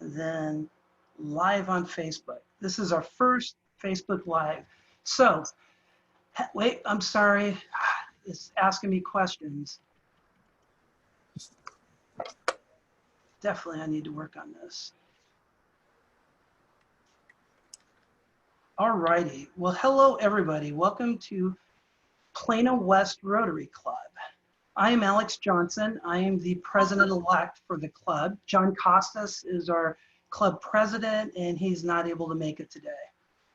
Then live on Facebook. This is our first Facebook Live. So, wait, I'm sorry. It's asking me questions. Definitely, I need to work on this. All righty. Well, hello, everybody. Welcome to Plano West Rotary Club. I am Alex Johnson. I am the president-elect for the club. John Costas is our club president, and he's not able to make it today.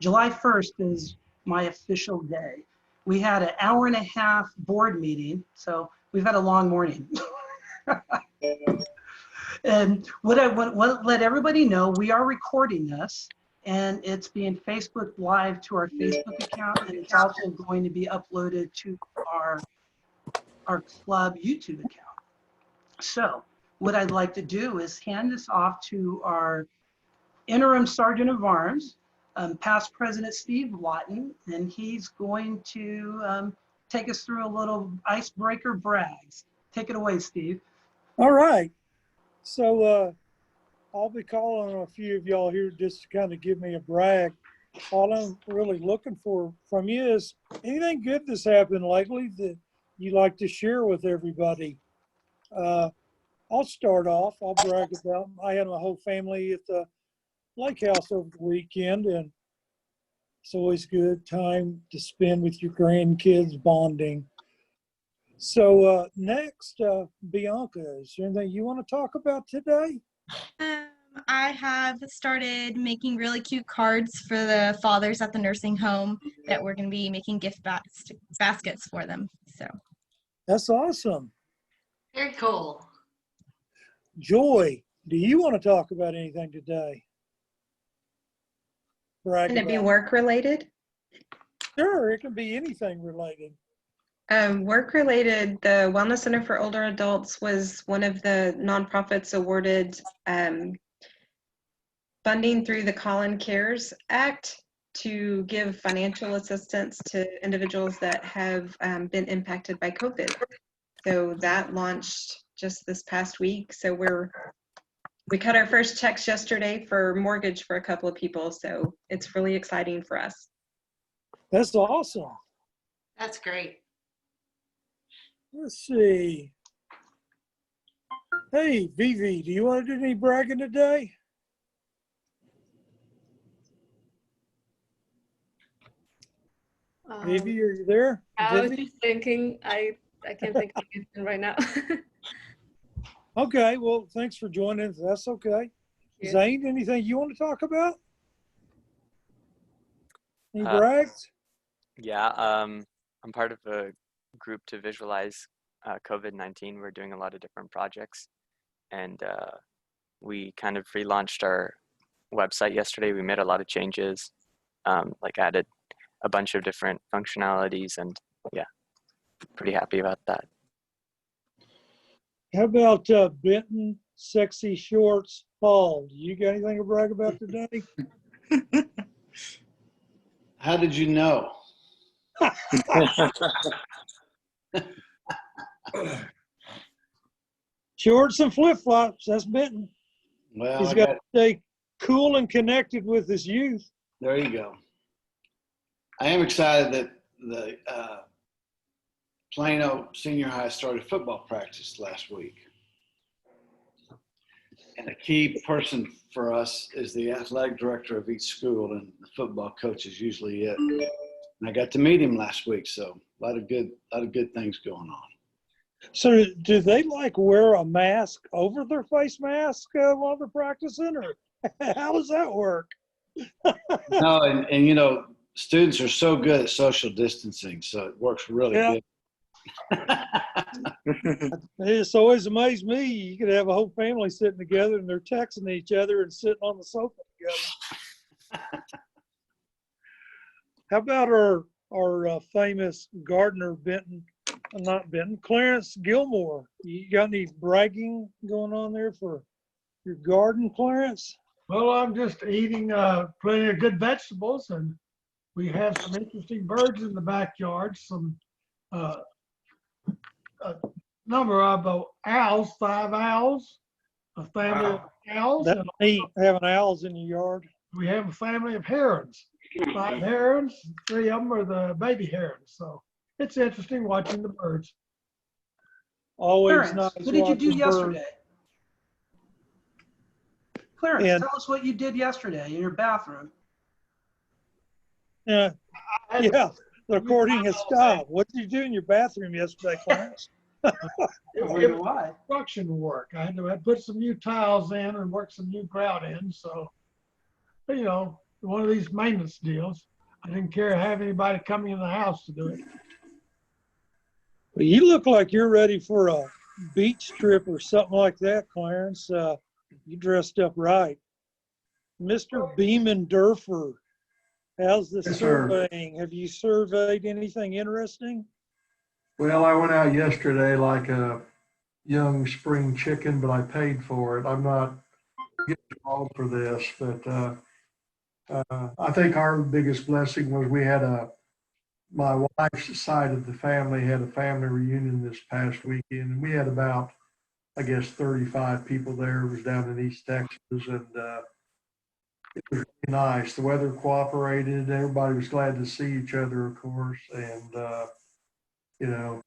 July 1st is my official day. We had an hour-and-a-half board meeting, so we've had a long morning. And what I want to let everybody know, we are recording this, and it's being Facebook Live to our Facebook account, and it's also going to be uploaded to our club YouTube account. So what I'd like to do is hand this off to our interim Sergeant of Arms, past President Steve Lawton, and he's going to take us through a little icebreaker brags. Take it away, Steve. All right. So I'll be calling on a few of y'all here just to kind of give me a brag. All I'm really looking for from you is anything good that's happened lately that you like to share with everybody. I'll start off. I'll brag about I had my whole family at the lake house over the weekend, and it's always good time to spend with your grandkids bonding. So next, Bianca, is there anything you want to talk about today? I have started making really cute cards for the fathers at the nursing home that we're going to be making gift baskets for them. So that's awesome. Very cool. Joy, do you want to talk about anything today? Can it be work related? Sure, it can be anything related. Work related, the Wellness Center for Older Adults was one of the nonprofits awarded funding through the Colin Cares Act to give financial assistance to individuals that have been impacted by COVID. So that launched just this past week. So we cut our first checks yesterday for mortgage for a couple of people. So it's really exciting for us. That's awesome. That's great. Let's see. Hey, Vivi, do you want to do any bragging today? Vivi, are you there? I was Vivi? just thinking, I can't think of anything right now. Okay, well, thanks for joining us. That's okay. Zane, anything you want to talk about? Any brags? Yeah, I'm part of a group to visualize COVID-19. We're doing a lot of different projects, and we kind of relaunched our website yesterday. We made a lot of changes, like added a bunch of different functionalities, and yeah, pretty happy about that. How about Benton Sexy Shorts Paul? Do you got anything to brag about today? How did you know? Shorts and flip-flops, that's Benton. Well, he's got to stay cool and connected with his youth. There you go. I am excited that the Plano Senior High started football practice last week. And a key person for us is the athletic director of each school, and the football coach is usually it. And I got to meet him last week, so a lot of good things going on. So do they like wear a mask over their face mask while they're practicing, or how does that work? No, and you know, students are so good at social distancing, so it works really good. It's always amazed me. You could have a whole family sitting together and they're texting each other and sitting on the sofa together. How about our famous gardener, Clarence Gilmore? You got any bragging going on there for your garden, Clarence? Well, I'm just eating plenty of good vegetables, and we have some interesting birds in the backyard, some a number of owls, 5 owls, a family of owls, That's and neat, having owls in your yard. we have a family of herons. 5 herons, 3 of them are the baby herons. So it's interesting watching the birds. Always Clarence, nice what did you do watching birds. yesterday? Clarence, And- tell us what you did yesterday in your bathroom. Yeah, I had to- yeah, the recording has stopped. What did you do in your bathroom yesterday, Clarence? I wonder why. construction work. I had to put some new tiles in and work some new grout in. So, you know, one of these maintenance deals. I didn't care to have anybody coming in the house to do it. Well, you look like you're ready for a beach trip or something like that, Clarence. You dressed up right. Mr. Beeman Durfer, how's the Yes, sir. surveying? Have you surveyed anything interesting? Well, I went out yesterday like a young spring chicken, but I paid for it. I'm not getting involved for this, but I think our biggest blessing was we had my wife's side of the family had a family reunion this past weekend, and we had about, I guess, 35 people there. It was down in East Texas, and it was really nice. The weather cooperated. Everybody was glad to see each other, of course, and you know,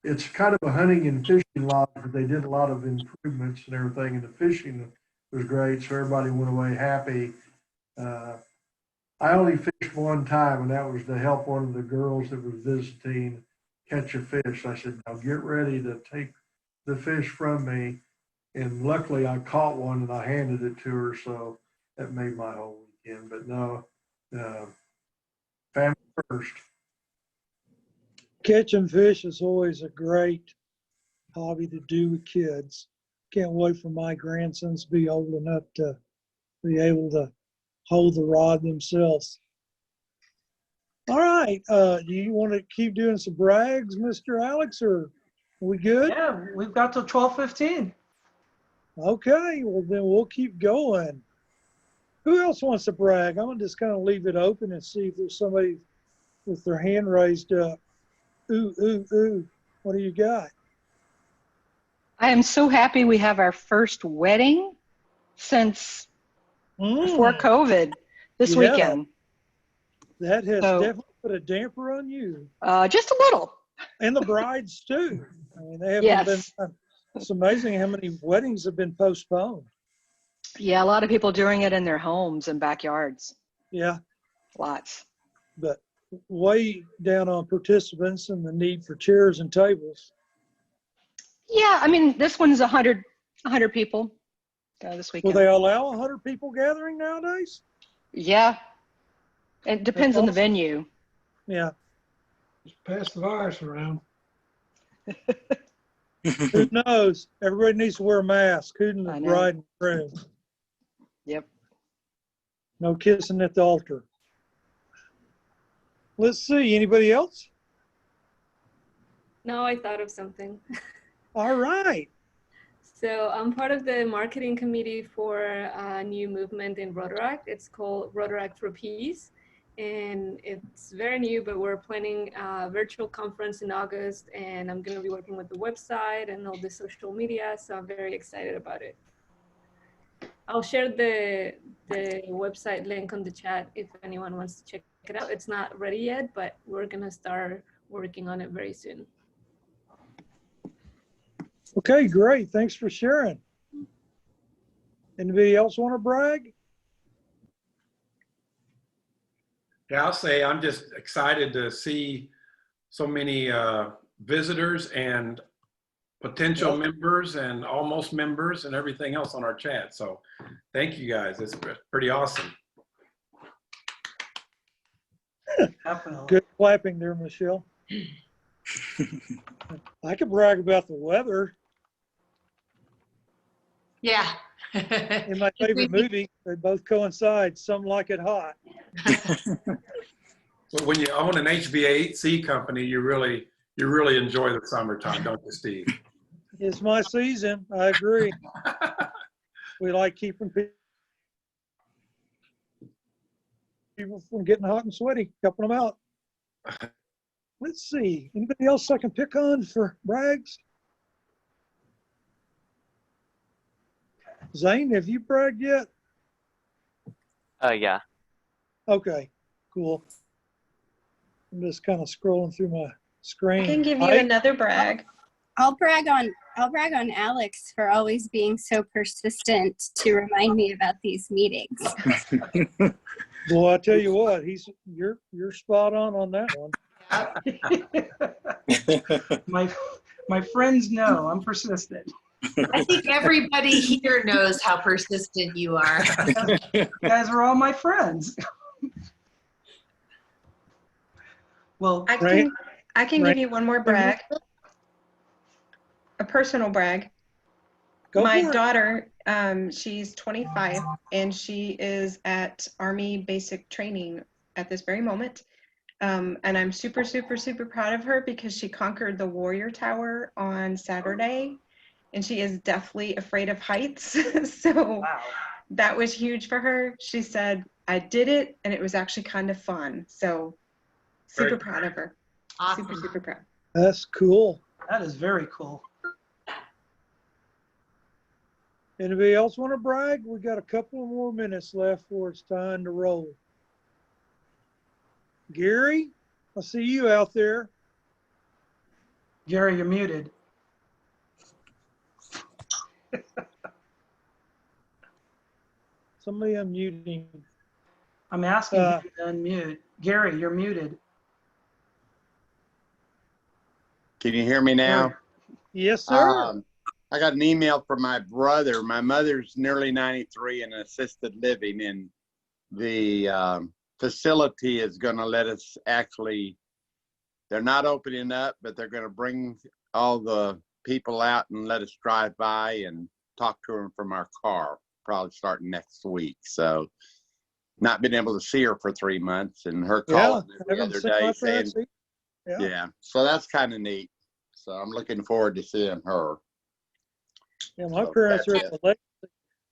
it's kind of a hunting and fishing lodge, but they did a lot of improvements and everything, and the fishing was great, so everybody went away happy. I only fished one time, and that was to help one of the girls that was visiting catch a fish. I said, now get ready to take the fish from me. And luckily I caught one and I handed it to her, so that made my whole weekend. But no, family first. Catching fish is always a great hobby to do with kids. Can't wait for my grandsons to be old enough to be able to hold the rod themselves. All right, do you want to keep doing some brags, Mr. Alex, or are we good? Yeah, we've got till 12:15. Okay, well then we'll keep going. Who else wants to brag? I'm gonna just kind of leave it open and see if there's somebody with their hand raised up. Ooh, ooh, ooh, what do you got? I am so happy we have our first wedding since before COVID this Yeah. weekend. That has So- definitely put a damper on you. Just a little. And the brides too. I mean, they haven't Yes. been, it's amazing how many weddings have been postponed. Yeah, a lot of people doing it in their homes and backyards. Yeah, Lots. but way down on participants and the need for chairs and tables. Yeah, I mean, this one's 100 people this Will weekend. they allow 100 people gathering nowadays? Yeah. It depends on the awesome. venue. Yeah. Just pass the virus around. Who knows? Everybody needs to wear a mask. Who in the I know. bride and groom? Yep. No kissing at the altar. Let's see. Anybody else? No, I thought of something. All right. So I'm part of the marketing committee for a new movement in Rotaract. It's called Rotaract for Peace. And it's very new, but we're planning a virtual conference in August, and I'm going to be working with the website and all the social media. So I'm very excited about it. I'll share the website link on the chat if anyone wants to check it out. It's not ready yet, but we're going to start working on it very soon. Okay, great. Thanks for sharing. Anybody else want to brag? Yeah, I'll say I'm just excited to see so many visitors and potential members and almost members and everything else on our chat. So thank you guys. It's pretty awesome. Definitely. Good clapping there, Michelle. I could brag about the weather. Yeah. In my favorite movie, they both coincide. Some like it hot. So when you own an HVAC company, you really enjoy the summertime, don't you, Steve? It's my season. I agree. We like keeping people from getting hot and sweaty, helping them out. Let's see. Anybody else I can pick on for brags? Zane, have you bragged yet? Yeah. Okay, cool. I'm just kind of scrolling through my screen. I can give you Ike? another brag. I'll brag on Alex for always being so persistent to remind me about these meetings. Well, I tell you what, you're spot on that one. My friends know I'm persistent. I think everybody here knows how persistent you are. You guys are all my friends. Well, I can give you one more brag. A personal brag. Go My for it. daughter, she's 25 and she is at Army basic training at this very moment. And I'm super, super, super proud of her because she conquered the Warrior Tower on Saturday and she is deathly afraid of heights. So wow. that was huge for her. She said, I did it and it was actually kind of fun. So super Great. proud of her. Awesome. Super, super proud. That's cool. That is very cool. Anybody else want to brag? We got a couple more minutes left before it's time to roll. Gary, I see you out there. Gary, you're muted. Somebody unmuting. I'm asking you to unmute. Gary, you're muted. Can you hear me now? Yes, sir. I got an email from my brother. My mother's nearly 93 in assisted living, and the facility is going to let us actually, they're not opening up, but they're going to bring all the people out and let us drive by and talk to them from our car, probably starting next week. So not been able to see her for 3 months, and her calling every other day saying, yeah, so that's kind of neat. So I'm looking forward to seeing her. Yeah, my So parents are that's at the lake.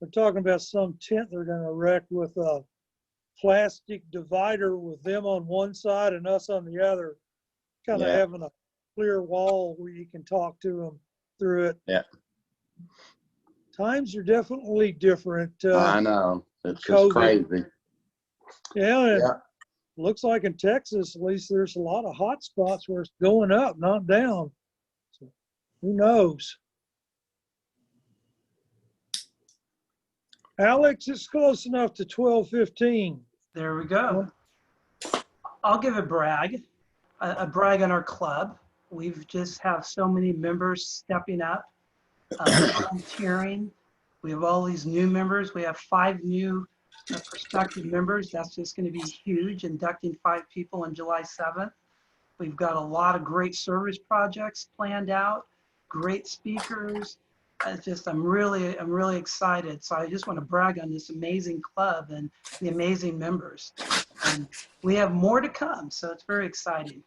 They're talking about some tent they're going to erect with a plastic divider with them on one side and us on the other, kind of having a clear wall where you can talk to them through it. Yeah. Times are definitely different. I know. It's COVID. just crazy. Yeah, and Yeah. looks like in Texas, at least there's a lot of hot spots where it's going up, not down. So who knows? Alex, it's close enough to 12:15. There we go. I'll give a brag on our club. We've just have so many members stepping up, volunteering. We have all these new members. We have 5 new prospective members. That's just going to be huge, inducting 5 people on July 7th. We've got a lot of great service projects planned out, great speakers. I'm really excited. So I just want to brag on this amazing club and the amazing members. And we have more to come, so it's very exciting.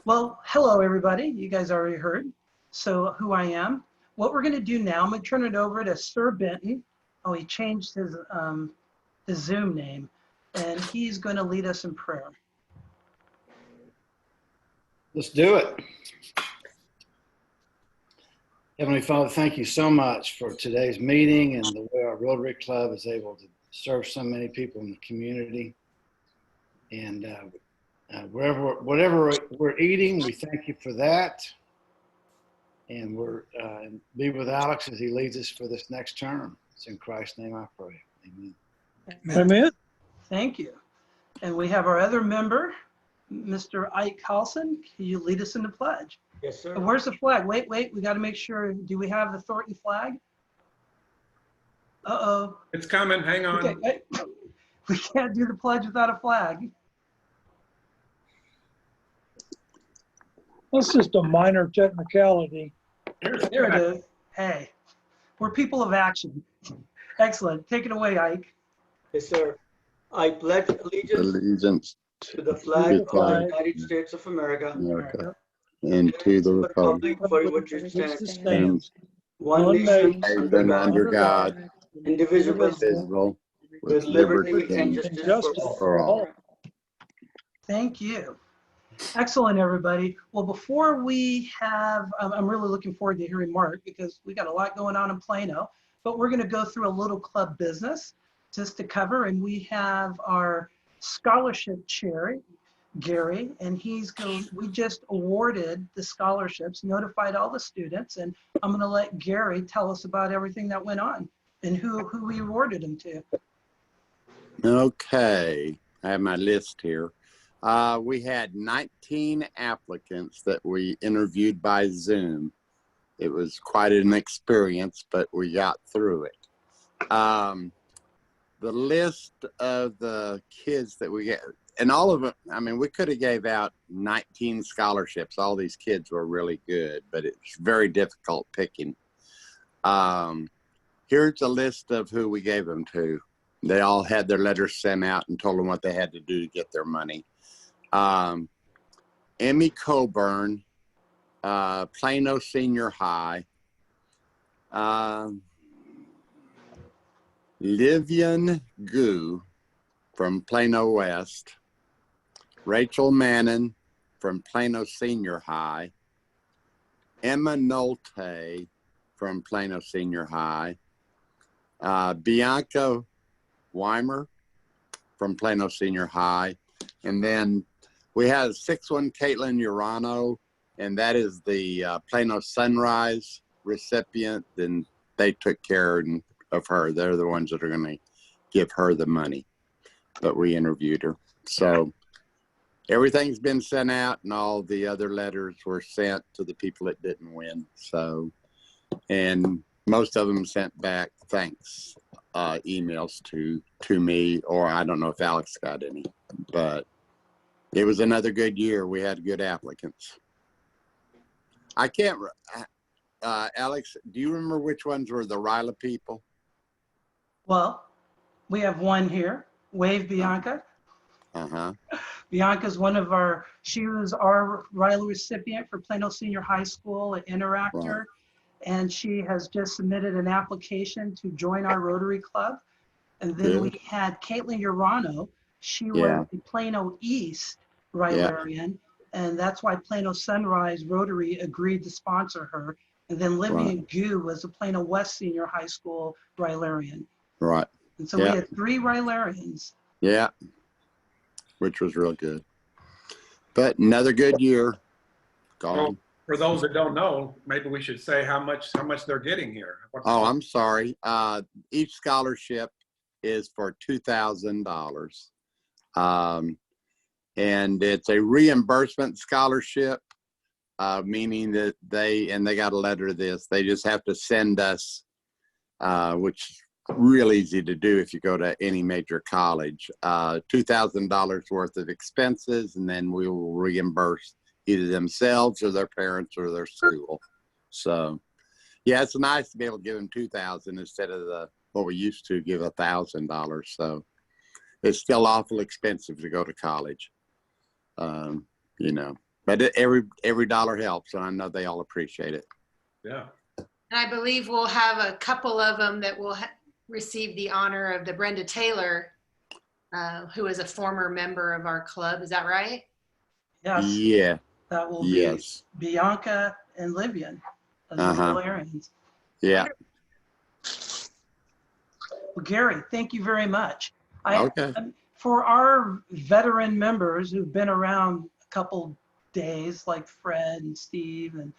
Well, hello everybody. You guys already heard. So who I am. What we're going to do now, I'm going to turn it over to Sir Benton. Oh, he changed his Zoom name, and he's going to lead us in prayer. Let's do it. Heavenly Father, thank you so much for today's meeting and the way our Rotary Club is able to serve so many people in the community. And whatever we're eating, we thank you for that. And we're be with Alex as he leads us for this next term. It's in Christ's name I pray. Amen. Amen. Thank you. And we have our other member, Mr. Ike Carlson. Can you lead us in the pledge? Yes, sir. And where's the flag? Wait, we got to make sure. Do we have the Thornton flag? Uh-oh. It's coming. Hang on. Okay. We can't do the pledge without a flag. That's just a minor technicality. There it is. Hey, we're people of action. Excellent. Take it away, Ike. Yes, sir. I pledge allegiance to the flag of the United States of America, And to the republic for which it stands, stands one nation under God, indivisible, with liberty and justice for all. Thank you. Excellent, everybody. Well, before we have, I'm really looking forward to hearing Mark because we got a lot going on in Plano. but we're going to go through a little club business just to cover. And we have our scholarship chair, Gary, and we just awarded the scholarships, notified all the students, and I'm going to let Gary tell us about everything that went on and who we awarded them to. Okay, I have my list here. We had 19 applicants that we interviewed by Zoom. It was quite an experience, but we got through it. The list of the kids that we get, and all of them, I mean, we could have gave out 19 scholarships. All these kids were really good, but it's very difficult picking. Here's a list of who we gave them to. They all had their letters sent out and told them what they had to do to get their money. Emmy Coburn, Plano Senior High, Livian Gu from Plano West, Rachel Mannon from Plano Senior High, Emma Nolte from Plano Senior High, Bianca Weimer from Plano Senior High, and then we had a 6-1 Caitlin Urano, and that is the Plano Sunrise recipient, and they took care of her. They're the ones that are going to give her the money, but we interviewed her. So everything's been sent out, and all the other letters were sent to the people that didn't win. So, and most of them sent back thanks emails to me, or I don't know if Alex got any, but it was another good year. We had good applicants. I can't, Alex, do you remember which ones were the RILA people? Well, we have one here, Wave Bianca. Bianca's she was our RILA recipient for Plano Senior High School at Interactor. Right. And she has just submitted an application to join our Rotary Club. And then we had Caitlin Urano. She was the Plano East Rilarian, and that's why Plano Sunrise Rotary agreed to sponsor her. And then Livian Gu was the Plano West Senior High School Rilarian. Right. And so we had 3 Rilarians. Yeah, which was real good. But another good year. Gone. Well, for those that don't know, maybe we should say how much they're getting here. I'm sorry. Each scholarship is for $2,000. And it's a reimbursement scholarship, meaning that they got a letter to this. They just have to send us, which is real easy to do if you go to any major college, $2,000 worth of expenses, and then we will reimburse either themselves or their parents or their school. So, yeah, it's nice to be able to give them $2,000 instead of what we used to give $1,000. So it's still awful expensive to go to college, you know. But every dollar helps, and I know they all appreciate it. Yeah. And I believe we'll have a couple of them that will receive the honor of the Brenda Taylor, who is a former member of our club. Is that right? Yes. Yeah. That will be Bianca and Livian as the Rilarians. Yeah. Well, Gary, thank you very much. Okay. For our veteran members who've been around a couple days, like Fred and Steve, and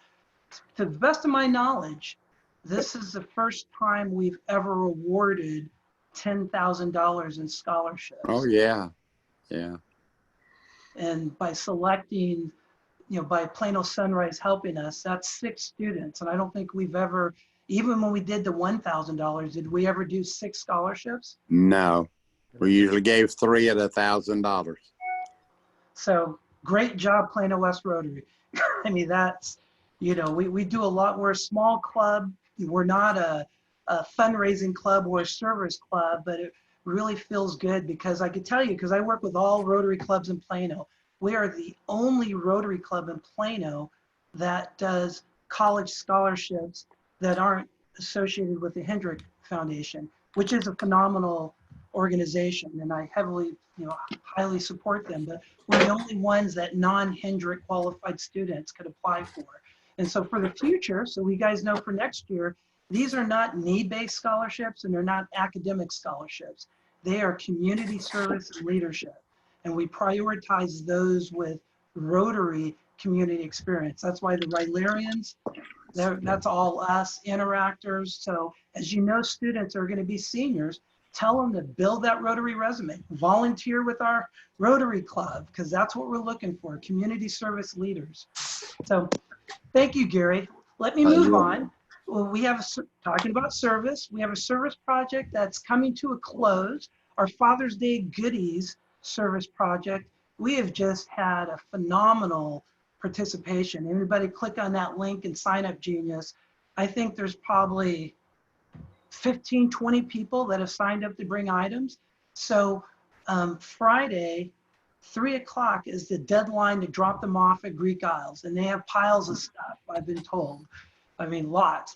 to the best of my knowledge, this is the first time we've ever awarded $10,000 in scholarships. Oh, yeah. Yeah. And by selecting, by Plano Sunrise helping us, that's 6 students. And I don't think we've ever, even when we did the $1,000, did we ever do 6 scholarships? No. We usually gave 3 at $1,000. So great job, Plano West Rotary. I mean, that's, we do a lot. We're a small club. We're not a fundraising club or a service club, but it really feels good because I could tell you, because I work with all Rotary clubs in Plano, we are the only Rotary club in Plano that does college scholarships that aren't associated with the Hendrick Foundation, which is a phenomenal organization, and I heavily, highly support them, but we're the only ones that non-Hendrick qualified students could apply for. And so for the future, so we guys know for next year, These are not need-based scholarships and they're not academic scholarships. They are community service and leadership. And we prioritize those with Rotary community experience. That's why the Rilarians, that's all us interactors. So as you know, students are going to be seniors. Tell them to build that Rotary resume, volunteer with our Rotary Club, because that's what we're looking for, community service leaders. So thank you, Gary. Let me move on. Well, we have, talking about service, we have a service project that's coming to a close. Our Father's Day Goodies service project. We have just had a phenomenal participation. Everybody click on that link and sign up Genius. I think there's probably 15, 20 people that have signed up to bring items. So Friday, 3 o'clock is the deadline to drop them off at Greek Isles. And they have piles of stuff, I've been told. I mean, lots.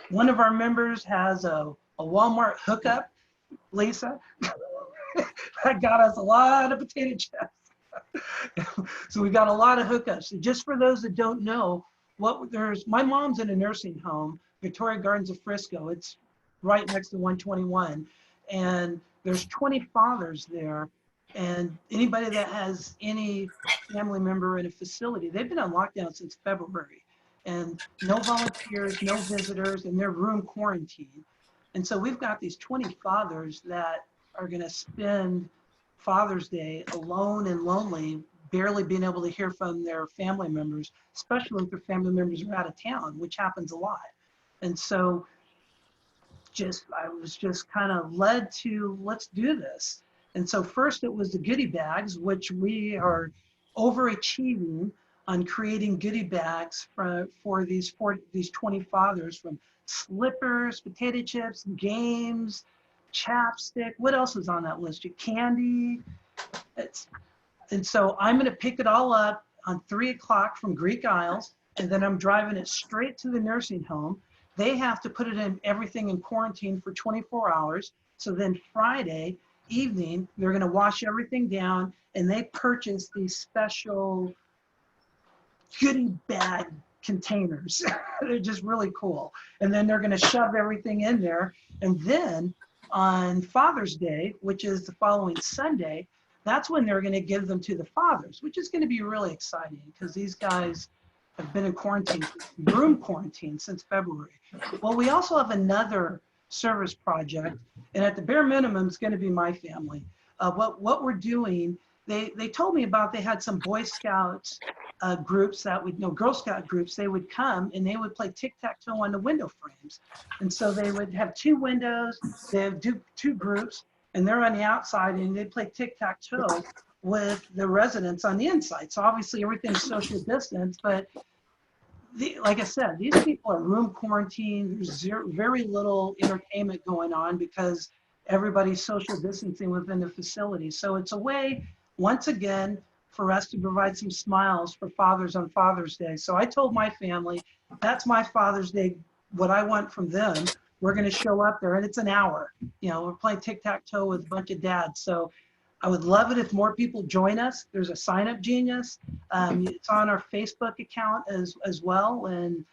One of our members has a Walmart hookup, Lisa. That got us a lot of potato chips. So we got a lot of hookups. And just for those that don't know, my mom's in a nursing home, Victoria Gardens of Frisco. It's right next to 121. And there's 20 fathers there. And anybody that has any family member in a facility, they've been on lockdown since February. And no volunteers, no visitors, and they're room quarantined. And so we've got these 20 fathers that are going to spend Father's Day alone and lonely, barely being able to hear from their family members, especially if their family members are out of town, which happens a lot. And so I was just kind of led to, let's do this. And so first it was the Goody Bags, which we are overachieving on creating goodie bags for these 20 fathers, from slippers, potato chips, games, chapstick. What else is on that list? Candy. And so I'm going to pick it all up on 3 o'clock from Greek Isles, and then I'm driving it straight to the nursing home. They have to put everything in quarantine for 24 hours. So then Friday evening, they're going to wash everything down, and they purchase these special goodie bag containers. They're just really cool. And then they're going to shove everything in there. And then on Father's Day, which is the following Sunday, that's when they're going to give them to the fathers, which is going to be really exciting because these guys have been in quarantine, room quarantine, since February. Well, we also have another service project, and at the bare minimum, it's going to be my family. What we're doing, they told me about, they had some Boy Scouts groups that would, Girl Scout groups, they would come and they would play tic-tac-toe on the window frames. And so they would have 2 windows, they have 2 groups, and they're on the outside, and they play tic-tac-toe with the residents on the inside. So obviously everything's social distance, but like I said, these people are room quarantined. There's very little entertainment going on because everybody's social distancing within the facility. So it's a way, once again, for us to provide some smiles for fathers on Father's Day. So I told my family, that's my Father's Day, what I want from them. We're going to show up there, and it's an hour. We're playing tic-tac-toe with a bunch of dads. So I would love it if more people join us. There's a sign-up Genius. It's on our Facebook account as well, and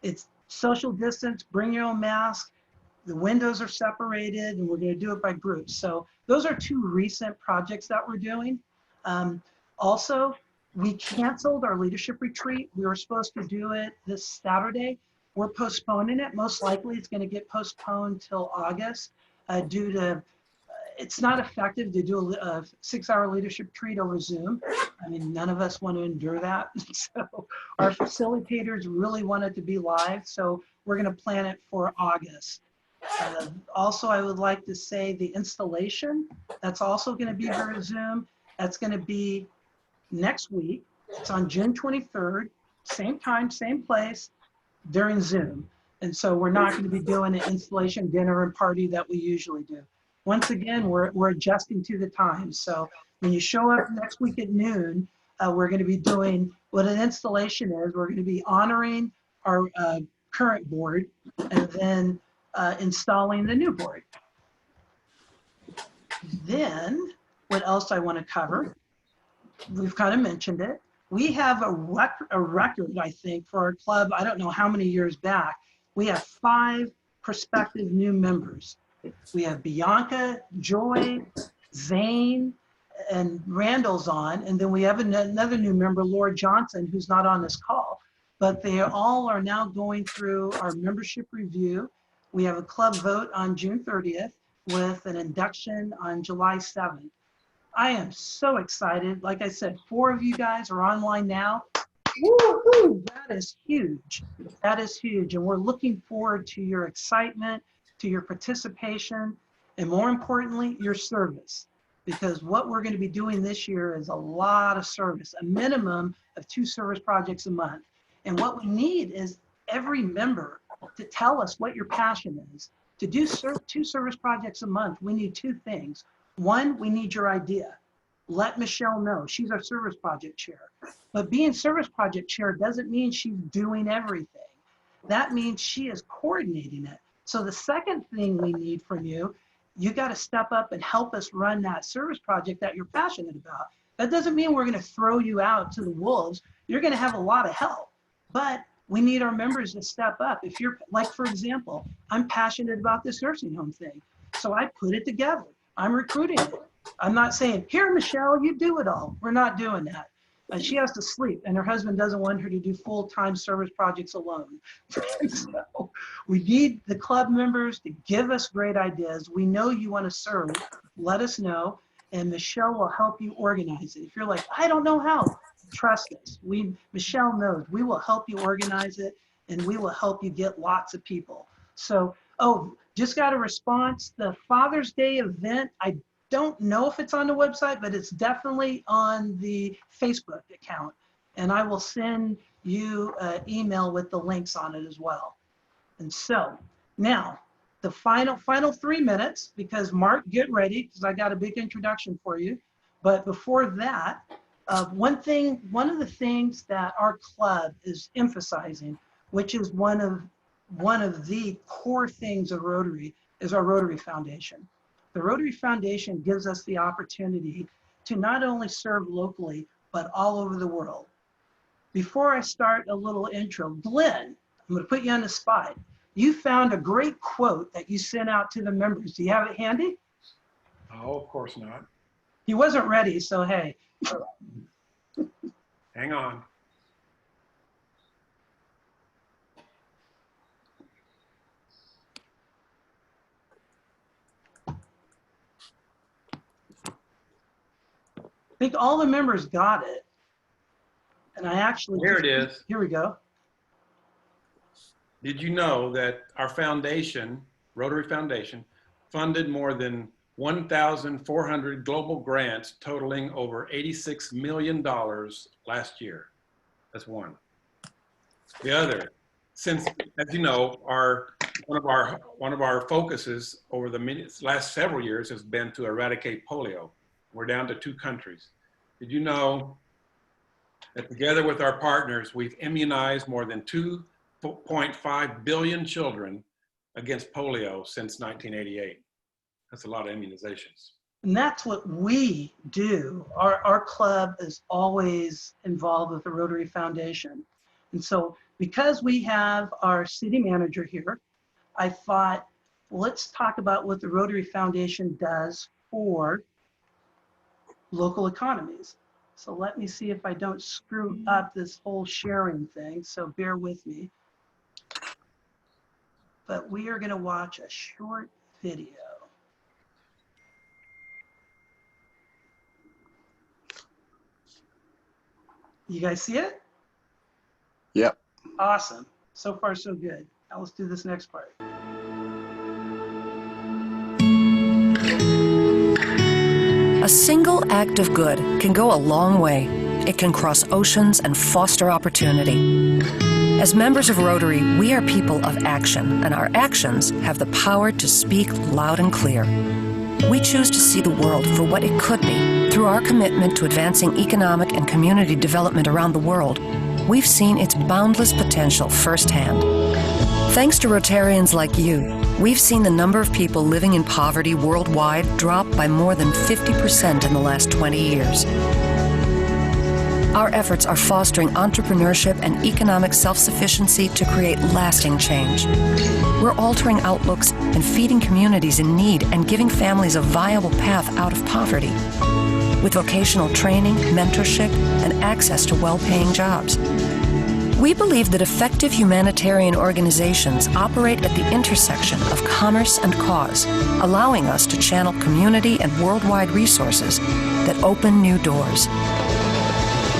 it's social distance, bring your own mask. The windows are separated, and we're going to do it by groups. So those are 2 recent projects that we're doing. Also, we canceled our leadership retreat. We were supposed to do it this Saturday. We're postponing it. Most likely it's going to get postponed till August due to, it's not effective to do a 6-hour leadership retreat over Zoom. I mean, none of us want to endure that. So our facilitators really want it to be live. So we're going to plan it for August. Also, I would like to say the installation, that's also going to be over Zoom. That's going to be next week. It's on June 23rd, same time, same place, during Zoom. And so we're not going to be doing an installation dinner and party that we usually do. Once again, we're adjusting to the times. So when you show up next week at noon, we're going to be doing what an installation is. We're going to be honoring our current board and then installing the new board. Then what else I want to cover? We've kind of mentioned it. We have a record, I think, for our club. I don't know how many years back. We have 5 prospective new members. We have Bianca, Joy, Zane, and Randall's on, and then we have another new member, Laura Johnson, who's not on this call. But they all are now going through our membership review. We have a club vote on June 30th with an induction on July 7th. I am so excited. Like I said, 4 of you guys are online now. Woo-hoo! That is huge. That is huge. And we're looking forward to your excitement, to your participation, and more importantly, your service. Because what we're going to be doing this year is a lot of service, a minimum of 2 service projects a month. And what we need is every member to tell us what your passion is. To do 2 service projects a month, we need 2 things. 1, we need your idea. Let Michelle know. She's our service project chair. But being service project chair doesn't mean she's doing everything. That means she is coordinating it. So the second thing we need from you, you got to step up and help us run that service project that you're passionate about. That doesn't mean we're going to throw you out to the wolves. You're going to have a lot of help. But we need our members to step up. If you're, like, for example, I'm passionate about this nursing home thing. So I put it together. I'm recruiting it. I'm not saying, here, Michelle, you do it all. We're not doing that. She has to sleep, and her husband doesn't want her to do full-time service projects alone. So we need the club members to give us great ideas. We know you want to serve. Let us know, and Michelle will help you organize it. If you're like, I don't know how, trust us. Michelle knows. We will help you organize it, and we will help you get lots of people. So, just got a response. The Father's Day event, I don't know if it's on the website, but it's definitely on the Facebook account. And I will send you an email with the links on it as well. And so now the final 3 minutes, because Mark, get ready, because I got a big introduction for you. But before that, one of the things that our club is emphasizing, which is one of the core things of Rotary, is our Rotary Foundation. The Rotary Foundation gives us the opportunity to not only serve locally, but all over the world. Before I start a little intro, Glenn, I'm going to put you on the spot. You found a great quote that you sent out to the members. Do you have it handy? Oh, of course not. He wasn't ready, so hey. Hang on. I think all the members got it. And I actually— Here it is. Here we go. Did you know that our foundation, Rotary Foundation, funded more than 1,400 global grants totaling over $86 million last year? That's one. The other, since, as you know, one of our focuses over the last several years has been to eradicate polio. We're down to 2 countries. Did you know that together with our partners, we've immunized more than 2.5 billion children against polio since 1988? That's a lot of immunizations. And that's what we do. Our club is always involved with the Rotary Foundation. And so because we have our city manager here, I thought, let's talk about what the Rotary Foundation does for local economies. So let me see if I don't screw up this whole sharing thing, so bear with me. But we are going to watch a short video. You guys see it? Yep. Awesome. So far, so good. Now let's do this next part. A single act of good can go a long way. It can cross oceans and foster opportunity. As members of Rotary, we are people of action, and our actions have the power to speak loud and clear. We choose to see the world for what it could be. Through our commitment to advancing economic and community development around the world, we've seen its boundless potential firsthand. Thanks to Rotarians like you, we've seen the number of people living in poverty worldwide drop by more than 50% in the last 20 years. Our efforts are fostering entrepreneurship and economic self-sufficiency to create lasting change. We're altering outlooks and feeding communities in need and giving families a viable path out of poverty. With vocational training, mentorship, and access to well-paying jobs. We believe that effective humanitarian organizations operate at the intersection of commerce and cause, allowing us to channel community and worldwide resources that open new doors.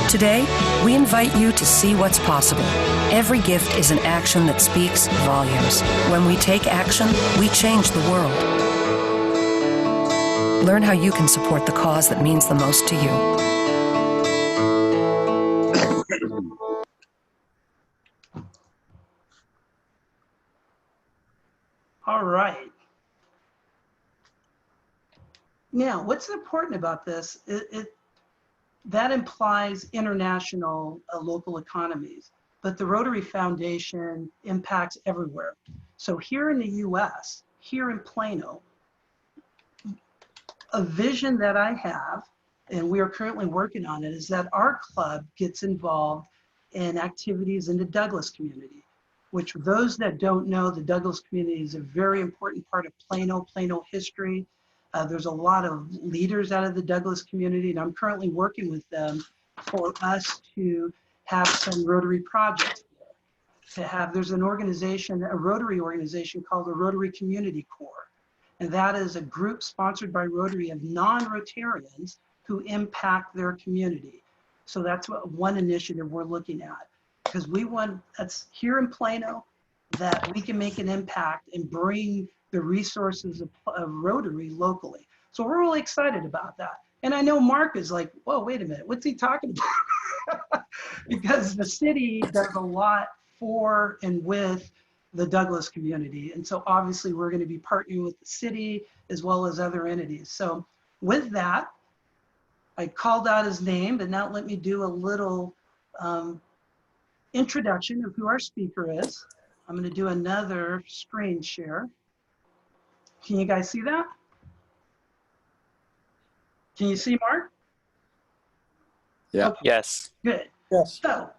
Today, we invite you to see what's possible. Every gift is an action that speaks volumes. When we take action, we change the world. Learn how you can support the cause that means the most to you. All right. Now, what's important about this? That implies international local economies, but the Rotary Foundation impacts everywhere. So here in the US, here in Plano, a vision that I have, and we are currently working on it, is that our club gets involved in activities in the Douglas community, which for those that don't know, the Douglas community is a very important part of Plano history. There's a lot of leaders out of the Douglas community, and I'm currently working with them for us to have some Rotary projects. There's an organization, a Rotary organization called the Rotary Community Corps. And that is a group sponsored by Rotary of non-Rotarians who impact their community. So that's one initiative we're looking at. Because that's here in Plano, that we can make an impact and bring the resources of Rotary locally. So we're really excited about that. And I know Mark is like, whoa, wait a minute, what's he talking about? Because the city does a lot for and with the Douglas community. And so obviously we're going to be partnering with the city as well as other entities. So with that, I called out his name, but now let me do a little introduction of who our speaker is. I'm going to do another screen share. Can you guys see that? Can you see Mark? Yeah. Okay. Yes. Good. Yes. So,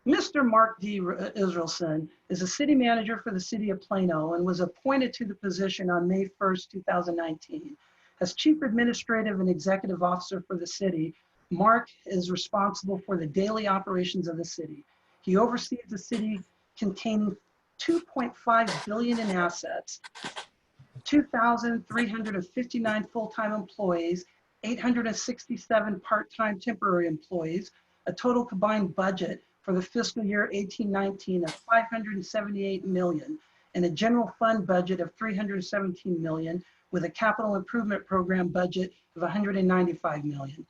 Mr. Mark D. Israelson is a city manager for the city of Plano and was appointed to the position on May 1st, 2019. As Chief Administrative and Executive Officer for the city, Mark is responsible for the daily operations of the city. He oversees the city containing $2.5 billion in assets, 2,359 full-time employees, 867 part-time temporary employees, a total combined budget for the fiscal year 18-19 of $578 million, and a general fund budget of $317 million, with a capital improvement program budget of $195 million.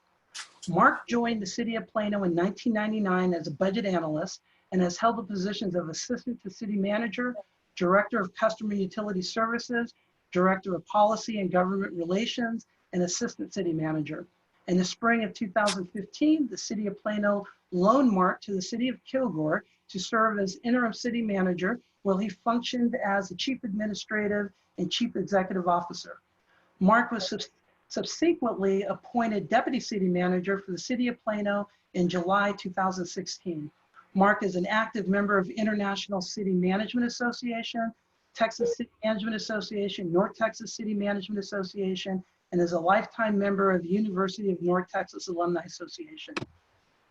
Mark joined the city of Plano in 1999 as a budget analyst and has held the positions of Assistant to City Manager, Director of Customer Utility Services, Director of Policy and Government Relations, and Assistant City Manager. In the spring of 2015, the City of Plano loaned Mark to the City of Kilgore to serve as interim city manager while he functioned as the Chief Administrative and Chief Executive Officer. Mark was subsequently appointed Deputy City Manager for the City of Plano in July 2016. Mark is an active member of International City Management Association, Texas City Management Association, North Texas City Management Association, and is a lifetime member of the University of North Texas Alumni Association.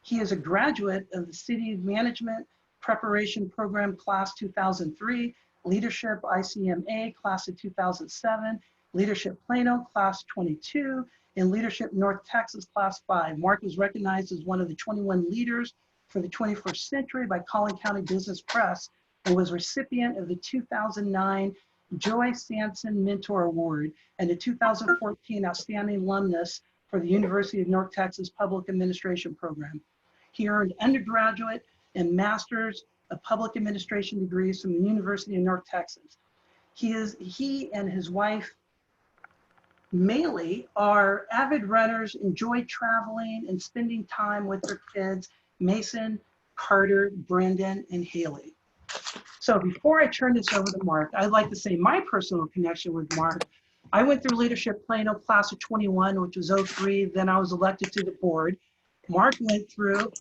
He is a graduate of the City Management Preparation Program Class 2003, Leadership ICMA Class of 2007, Leadership Plano Class 22, and Leadership North Texas Class 5. Mark was recognized as one of the 21 leaders for the 21st century by Collin County Business Press and was recipient of the 2009 Joy Sanson Mentor Award and the 2014 Outstanding Alumnus for the University of North Texas Public Administration Program. He earned undergraduate and master's of public administration degrees from the University of North Texas. He and his wife, Maylee, are avid runners, enjoy traveling and spending time with their kids, Mason, Carter, Brendan, and Haley. So before I turn this over to Mark, I'd like to say my personal connection with Mark. I went through Leadership Plano Class of 21, which was 03. Then I was elected to the board. Mark went through.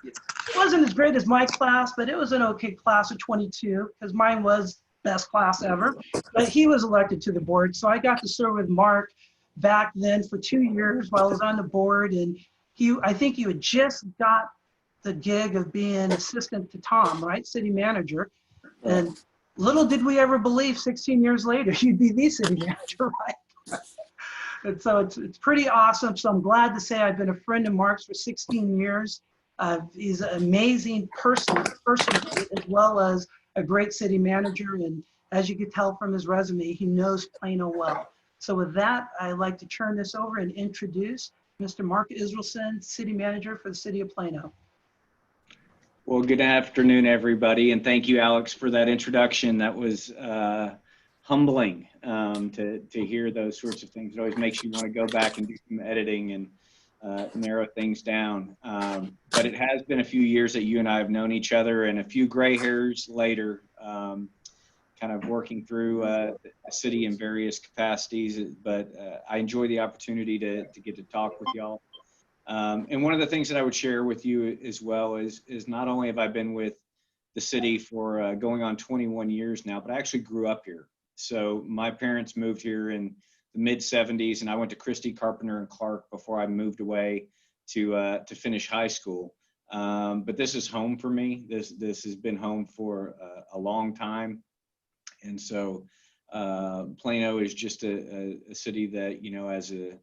It wasn't as great as my class, but it was an okay class of 22 because mine was best class ever. But he was elected to the board, so I got to serve with Mark back then for 2 years while I was on the board. And I think you had just got the gig of being assistant to Tom, right, city manager. And little did we ever believe 16 years later you'd be the city manager, right? And so it's pretty awesome. So I'm glad to say I've been a friend of Mark's for 16 years. He's an amazing person, personally, as well as a great city manager. And as you can tell from his resume, he knows Plano well. So with that, I'd like to turn this over and introduce Mr. Mark Israelson, city manager for the city of Plano. Well, good afternoon, everybody, and thank you, Alex, for that introduction. That was humbling to hear those sorts of things. It always makes you want to go back and do some editing and narrow things down. But it has been a few years that you and I have known each other, and a few gray hairs later, kind of working through the city in various capacities. But I enjoy the opportunity to get to talk with y'all. And one of the things that I would share with you as well is not only have I been with the city for going on 21 years now, but I actually grew up here. So my parents moved here in the mid 70s, and I went to Christie, Carpenter, and Clark before I moved away to finish high school. But this is home for me. This has been home for a long time. And so Plano is just a city that, you know, as a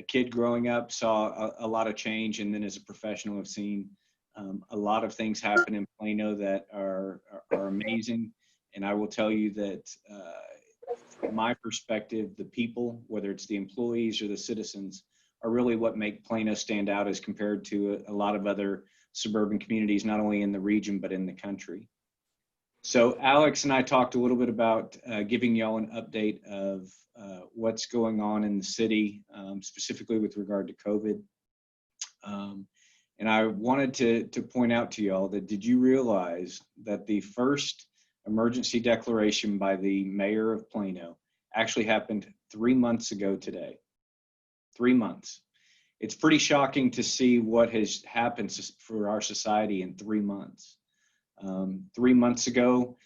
kid growing up, saw a lot of change, and then as a professional have seen a lot of things happen in Plano that are amazing. And I will tell you that from my perspective, the people, whether it's the employees or the citizens, are really what make Plano stand out as compared to a lot of other suburban communities, not only in the region, but in the country. So Alex and I talked a little bit about giving y'all an update of what's going on in the city, specifically with regard to COVID. And I wanted to point out to y'all that, did you realize that the first emergency declaration by the mayor of Plano actually happened 3 months ago today? 3 months. It's pretty shocking to see what has happened for our society in 3 months. 3 months ago,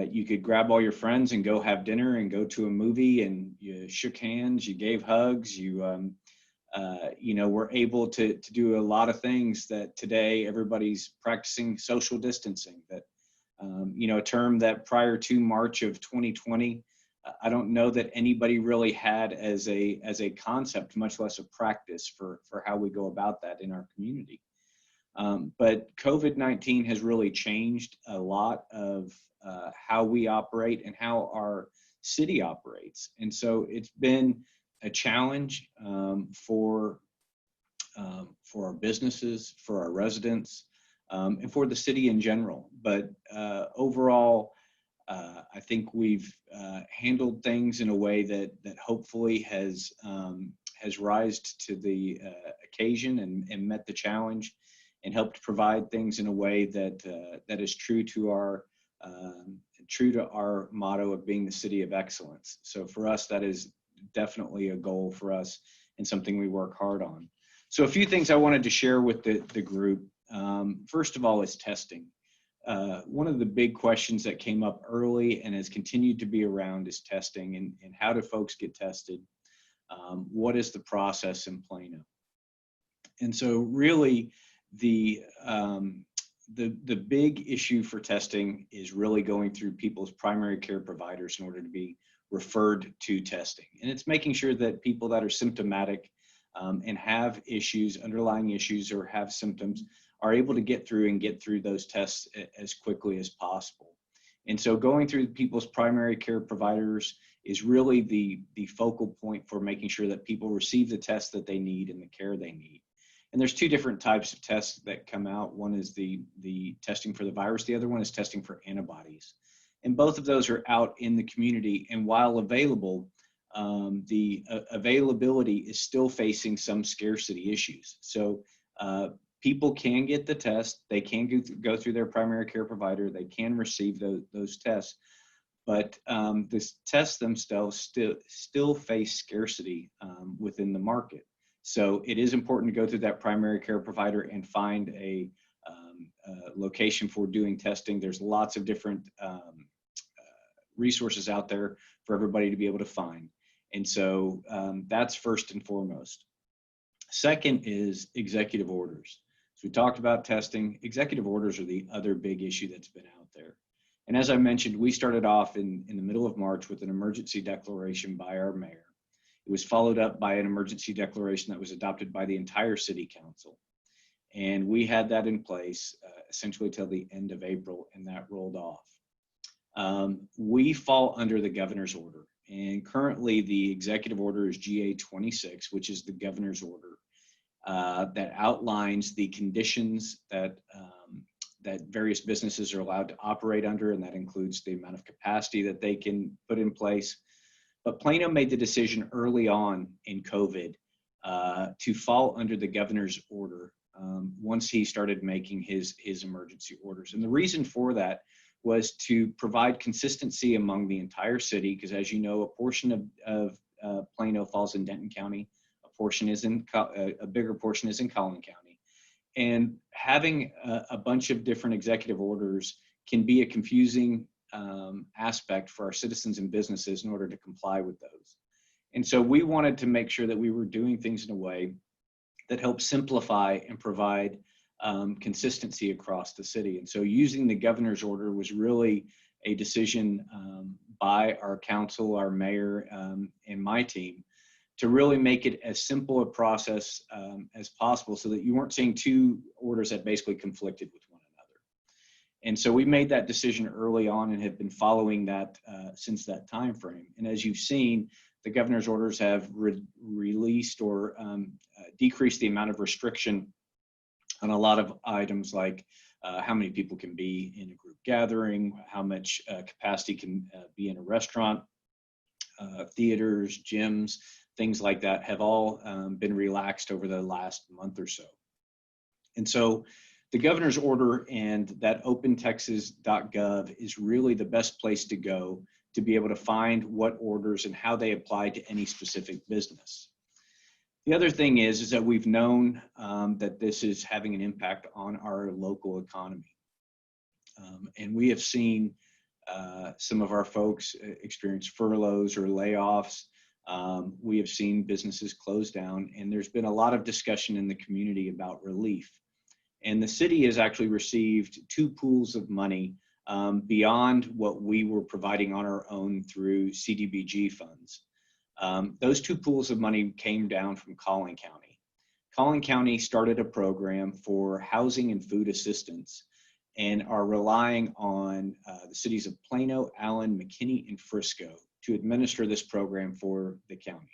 you could grab all your friends and go have dinner and go to a movie, and you shook hands, you gave hugs, you know, were able to do a lot of things that today everybody's practicing social distancing. That you know, a term that prior to March of 2020, I don't know that anybody really had as a concept, much less a practice for how we go about that in our community. But COVID-19 has really changed a lot of how we operate and how our city operates. And so it's been a challenge for our businesses, for our residents, and for the city in general. But overall, I think we've handled things in a way that hopefully has rised to the occasion and met the challenge, and helped provide things in a way that is true to our motto of being the city of excellence. So for us, that is definitely a goal for us and something we work hard on. So a few things I wanted to share with the group. First of all is testing. One of the big questions that came up early and has continued to be around is testing, and how do folks get tested? What is the process in Plano? And so really, the big issue for testing is really going through people's primary care providers in order to be referred to testing. And it's making sure that people that are symptomatic and have issues, underlying issues, or have symptoms, are able to get through those tests as quickly as possible. And so going through people's primary care providers is really the focal point for making sure that people receive the tests that they need and the care they need. And there's two different types of tests that come out. One is the testing for the virus. The other one is testing for antibodies. And both of those are out in the community. And while available, the availability is still facing some scarcity issues. So people can get the test. They can go through their primary care provider. They can receive those tests. But the tests themselves still face scarcity within the market. So it is important to go through that primary care provider and find a location for doing testing. There's lots of different resources out there for everybody to be able to find. And so that's first and foremost. Second is executive orders. So we talked about testing. Executive orders are the other big issue that's been out there. And as I mentioned, we started off in the middle of March with an emergency declaration by our mayor. It was followed up by an emergency declaration that was adopted by the entire city council. And we had that in place essentially till the end of April, and that rolled off. We fall under the governor's order, and currently the executive order is GA 26, which is the governor's order that outlines the conditions that that various businesses are allowed to operate under, and that includes the amount of capacity that they can put in place. But Plano made the decision early on in COVID to fall under the governor's order once he started making his emergency orders. And the reason for that was to provide consistency among the entire city, because as you know, a portion of Plano falls in Denton County, a bigger portion is in Collin County. And having a bunch of different executive orders can be a confusing aspect for our citizens and businesses in order to comply with those. And so we wanted to make sure that we were doing things in a way that helped simplify and provide consistency across the city. And so using the governor's order was really a decision by our council, our mayor, and my team to really make it as simple a process as possible so that you weren't seeing two orders that basically conflicted with one another. And so we made that decision early on and have been following that since that time frame. And as you've seen, the governor's orders have released or decreased the amount of restriction on a lot of items like how many people can be in a group gathering, how much capacity can be in a restaurant, theaters, gyms, things like that have all been relaxed over the last month or so. And so the governor's order and that opentexas.gov is really the best place to go to be able to find what orders and how they apply to any specific business. The other thing is that we've known that this is having an impact on our local economy. And we have seen some of our folks experience furloughs or layoffs. We have seen businesses close down, and there's been a lot of discussion in the community about relief. And the city has actually received 2 pools of money beyond what we were providing on our own through CDBG funds. Those 2 pools of money came down from Collin County. Collin County started a program for housing and food assistance and are relying on the cities of Plano, Allen, McKinney, and Frisco to administer this program for the county.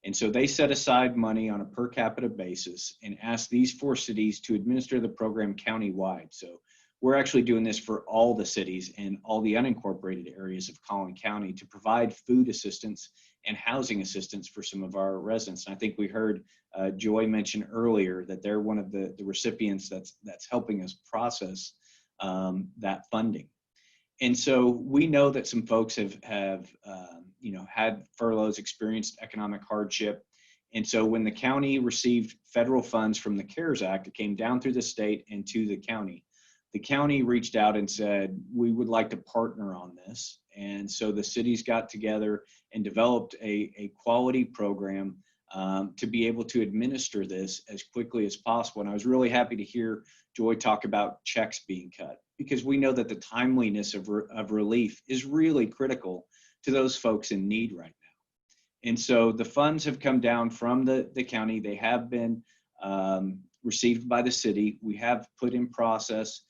And so they set aside money on a per capita basis and asked these 4 cities to administer the program countywide. So we're actually doing this for all the cities and all the unincorporated areas of Collin County to provide food assistance and housing assistance for some of our residents. And I think we heard Joy mention earlier that they're one of the recipients that's helping us process that funding. And so we know that some folks have had furloughs, experienced economic hardship. And so when the county received federal funds from the CARES Act, it came down through the state and to the county. The county reached out and said, we would like to partner on this. And so the cities got together and developed a quality program to be able to administer this as quickly as possible. And I was really happy to hear Joy talk about checks being cut, because we know that the timeliness of relief is really critical to those folks in need right now. And so the funds have come down from the county. They have been received by the city. We have put in process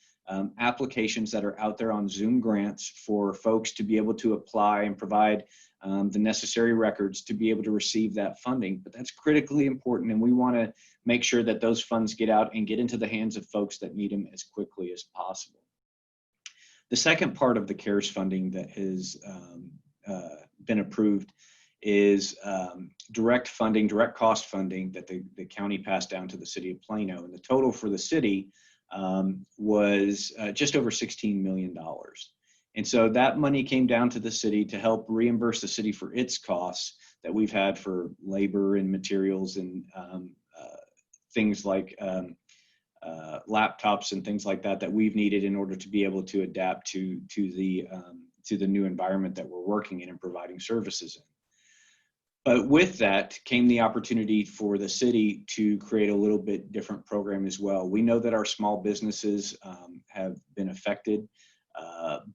applications that are out there on Zoom grants for folks to be able to apply and provide the necessary records to be able to receive that funding. But that's critically important, and we want to make sure that those funds get out and get into the hands of folks that need them as quickly as possible. The second part of the CARES funding that has been approved is direct funding, direct cost funding that the county passed down to the city of Plano. And the total for the city was just over $16 million. And so that money came down to the city to help reimburse the city for its costs that we've had for labor and materials and things like laptops and things like that we've needed in order to be able to adapt to the new environment that we're working in and providing services in. But with that came the opportunity for the city to create a little bit different program as well. We know that our small businesses have been affected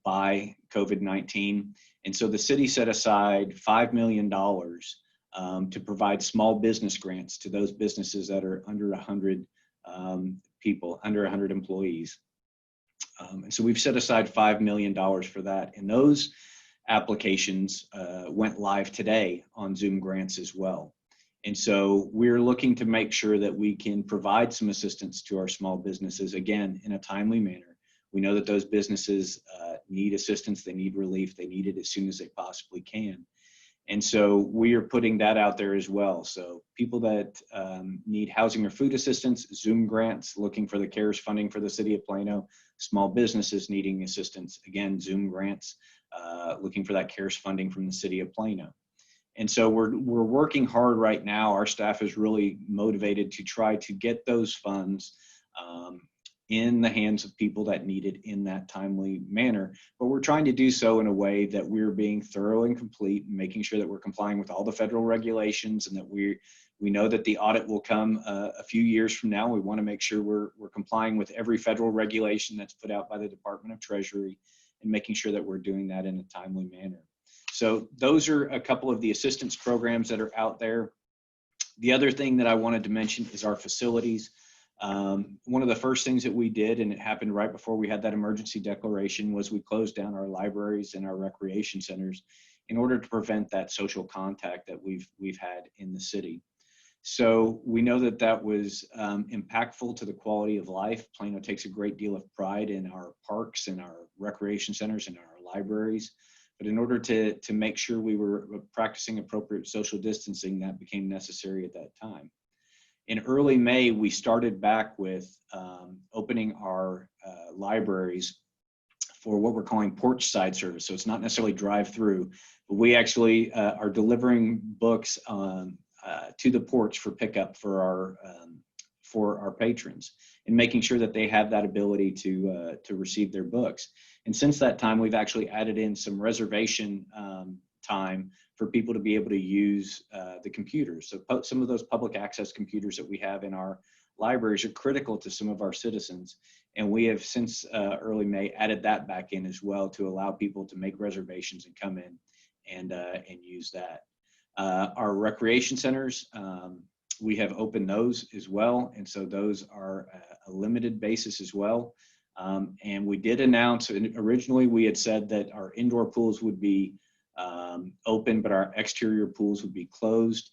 by COVID-19. And so the city set aside $5 million to provide small business grants to those businesses that are under 100 people, under 100 employees. And so we've set aside $5 million for that. And those applications went live today on Zoom grants as well. And so we're looking to make sure that we can provide some assistance to our small businesses, again, in a timely manner. We know that those businesses need assistance, they need relief, they need it as soon as they possibly can. And so we are putting that out there as well. So people that need housing or food assistance, Zoom grants, looking for the CARES funding for the city of Plano. Small businesses needing assistance, again, Zoom grants, looking for that CARES funding from the city of Plano. And so we're working hard right now. Our staff is really motivated to try to get those funds in the hands of people that need it in that timely manner. But we're trying to do so in a way that we're being thorough and complete, and making sure that we're complying with all the federal regulations, and that we know that the audit will come a few years from now. We want to make sure we're complying with every federal regulation that's put out by the Department of Treasury, and making sure that we're doing that in a timely manner. So those are a couple of the assistance programs that are out there. The other thing that I wanted to mention is our facilities. One of the first things that we did, and it happened right before we had that emergency declaration, was we closed down our libraries and our recreation centers in order to prevent that social contact that we've had in the city. So we know that that was impactful to the quality of life. Plano takes a great deal of pride in our parks and our recreation centers and our libraries. But in order to make sure we were practicing appropriate social distancing, that became necessary at that time. In early May, we started back with opening our libraries for what we're calling porch side service. So it's not necessarily drive-through, but we actually are delivering books to the porch for pickup for our patrons, and making sure that they have that ability to receive their books. And since that time, we've actually added in some reservation time for people to be able to use the computers. So some of those public access computers that we have in our libraries are critical to some of our citizens. And we have since early May added that back in as well to allow people to make reservations and come in and use that. Our recreation centers, we have opened those as well. And so those are a limited basis as well. And we did announce, originally we had said that our indoor pools would be open, but our exterior pools would be closed.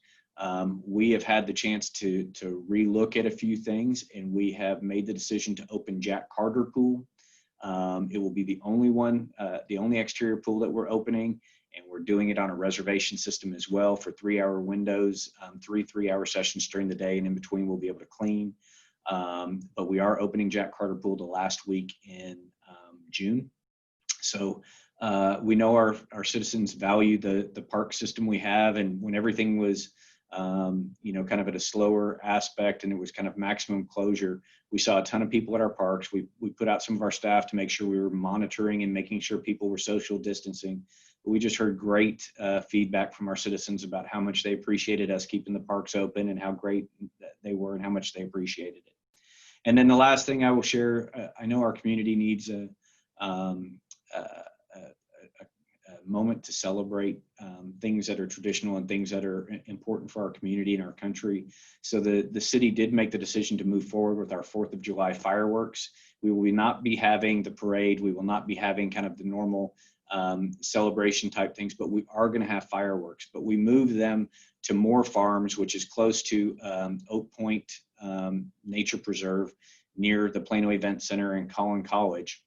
We have had the chance to relook at a few things, and we have made the decision to open Jack Carter Pool. It will be the only one, the only exterior pool that we're opening, and we're doing it on a reservation system as well for 3-hour windows, 3-hour sessions during the day, and in between we'll be able to clean. But we are opening Jack Carter Pool the last week in June. So we know our citizens value the park system we have, and when everything was kind of at a slower aspect and it was kind of maximum closure, we saw a ton of people at our parks. We put out some of our staff to make sure we were monitoring and making sure people were social distancing. But we just heard great feedback from our citizens about how much they appreciated us keeping the parks open, and how great they were and how much they appreciated it. And then the last thing I will share, I know our community needs a moment to celebrate things that are traditional and things that are important for our community and our country. So the city did make the decision to move forward with our 4th of July fireworks. We will not be having the parade. We will not be having kind of the normal celebration type things, but we are going to have fireworks. But we moved them to Moore Farms, which is close to Oak Point Nature Preserve near the Plano Event Center and Collin College.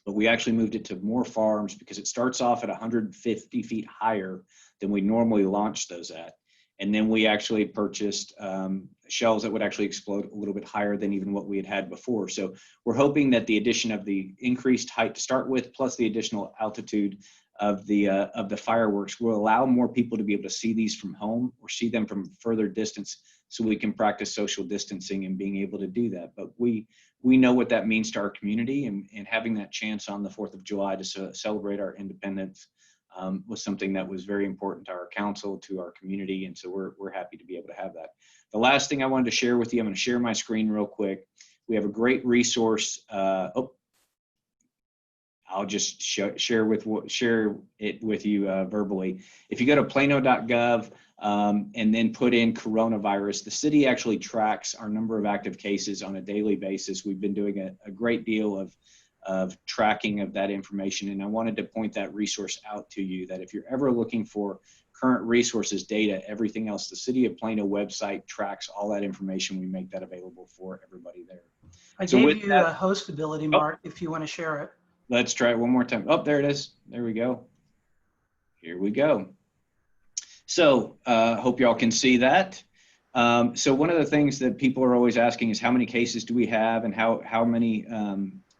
But we actually moved it to Moore Farms because it starts off at 150 feet higher than we normally launch those at. And then we actually purchased shelves that would actually explode a little bit higher than even what we had before. So we're hoping that the addition of the increased height to start with, plus the additional altitude of the fireworks, will allow more people to be able to see these from home or see them from further distance, so we can practice social distancing and being able to do that. But we know what that means to our community, and having that chance on the 4th of July to celebrate our independence was something that was very important to our council, to our community, and so we're happy to be able to have that. The last thing I wanted to share with you, I'm going to share my screen real quick. We have a great resource. I'll just share it with you verbally. If you go to plano.gov and then put in coronavirus, the city actually tracks our number of active cases on a daily basis. We've been doing a great deal of tracking of that information, and I wanted to point that resource out to you, that if you're ever looking for current resources, data, everything else, the City of Plano website tracks all that information. We make that available for everybody there. I gave you a host ability, Mark, if you want to share it. Let's try it one more time. Oh, there it is. There we go. Here we go. So hope y'all can see that. So one of the things that people are always asking is, how many cases do we have, and how many